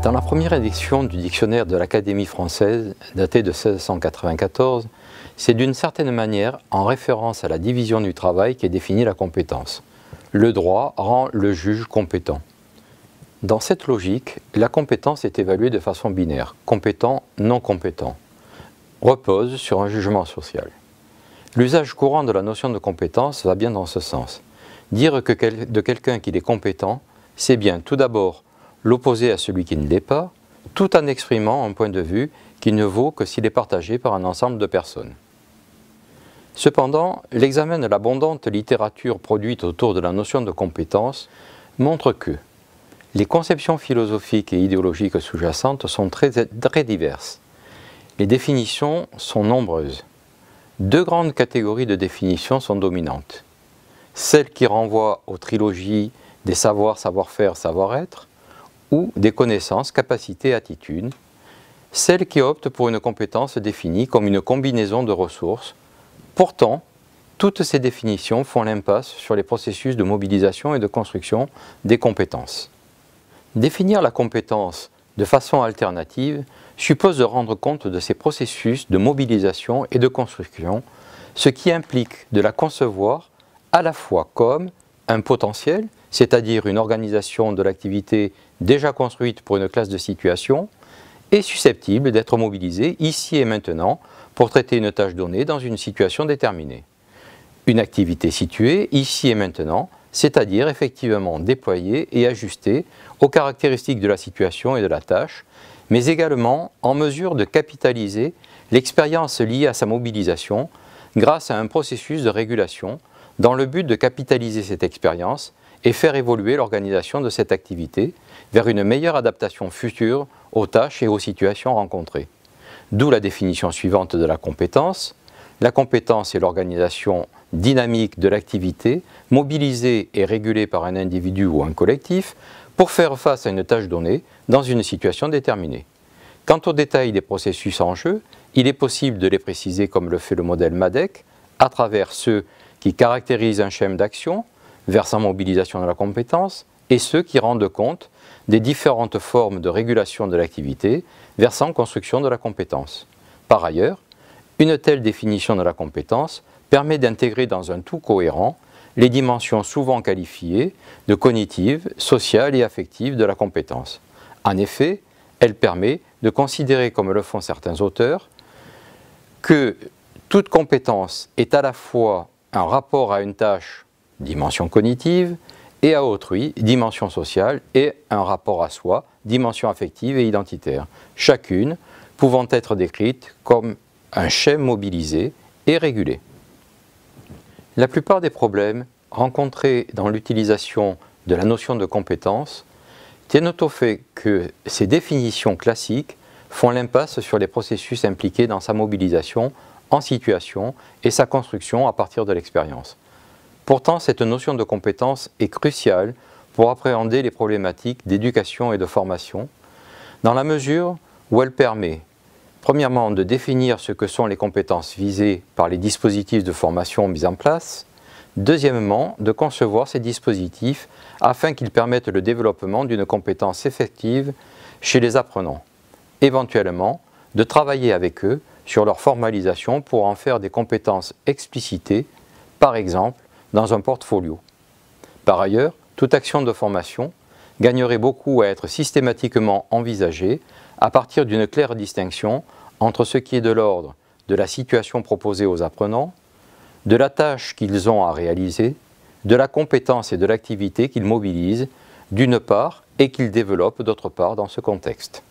Dans la première édition du dictionnaire de l'Académie française, daté de 1694, c'est d'une certaine manière en référence à la division du travail qu'est définie la compétence. Le droit rend le juge compétent. Dans cette logique, la compétence est évaluée de façon binaire, compétent, non compétent, repose sur un jugement social. L'usage courant de la notion de compétence va bien dans ce sens. Dire de quelqu'un qu'il est compétent, c'est bien tout d'abord l'opposer à celui qui ne l'est pas, tout en exprimant un point de vue qui ne vaut que s'il est partagé par un ensemble de personnes. Cependant, l'examen de l'abondante littérature produite autour de la notion de compétence montre que les conceptions philosophiques et idéologiques sous-jacentes sont très diverses. Les définitions sont nombreuses. Deux grandes catégories de définitions sont dominantes. Celles qui renvoient aux trilogies des savoirs, savoir-faire, savoir-être, ou des connaissances, capacités, attitudes, celles qui optent pour une compétence définie comme une combinaison de ressources. Pourtant, toutes ces définitions font l'impasse sur les processus de mobilisation et de construction des compétences. Définir la compétence de façon alternative suppose de rendre compte de ces processus de mobilisation et de construction, ce qui implique de la concevoir à la fois comme un potentiel, c'est-à-dire une organisation de l'activité déjà construite pour une classe de situation, et susceptible d'être mobilisée ici et maintenant pour traiter une tâche donnée dans une situation déterminée. Une activité située ici et maintenant, c'est-à-dire effectivement déployée et ajustée aux caractéristiques de la situation et de la tâche, mais également en mesure de capitaliser l'expérience liée à sa mobilisation grâce à un processus de régulation dans le but de capitaliser cette expérience et faire évoluer l'organisation de cette activité vers une meilleure adaptation future aux tâches et aux situations rencontrées. D'où la définition suivante de la compétence. La compétence est l'organisation dynamique de l'activité, mobilisée et régulée par un individu ou un collectif, pour faire face à une tâche donnée dans une situation déterminée. Quant aux détails des processus en jeu, il est possible de les préciser comme le fait le modèle MADEC, à travers ceux qui caractérisent un schéma d'action, versant mobilisation de la compétence, et ceux qui rendent compte des différentes formes de régulation de l'activité, versant construction de la compétence. Par ailleurs, une telle définition de la compétence permet d'intégrer dans un tout cohérent les dimensions souvent qualifiées de cognitives, sociales et affectives de la compétence. En effet, elle permet de considérer, comme le font certains auteurs, que toute compétence est à la fois un rapport à une tâche, dimension cognitive, et à autrui, dimension sociale, et un rapport à soi, dimension affective et identitaire, chacune pouvant être décrite comme un schéma mobilisé et régulé. La plupart des problèmes rencontrés dans l'utilisation de la notion de compétence tiennent au fait que ces définitions classiques font l'impasse sur les processus impliqués dans sa mobilisation en situation et sa construction à partir de l'expérience. Pourtant, cette notion de compétence est cruciale pour appréhender les problématiques d'éducation et de formation, dans la mesure où elle permet, premièrement, de définir ce que sont les compétences visées par les dispositifs de formation mis en place, deuxièmement, de concevoir ces dispositifs afin qu'ils permettent le développement d'une compétence effective chez les apprenants, éventuellement de travailler avec eux sur leur formalisation pour en faire des compétences explicitées, par exemple, dans un portfolio. Par ailleurs, toute action de formation gagnerait beaucoup à être systématiquement envisagée à partir d'une claire distinction entre ce qui est de l'ordre de la situation proposée aux apprenants, de la tâche qu'ils ont à réaliser, de la compétence et de l'activité qu'ils mobilisent d'une part et qu'ils développent d'autre part dans ce contexte.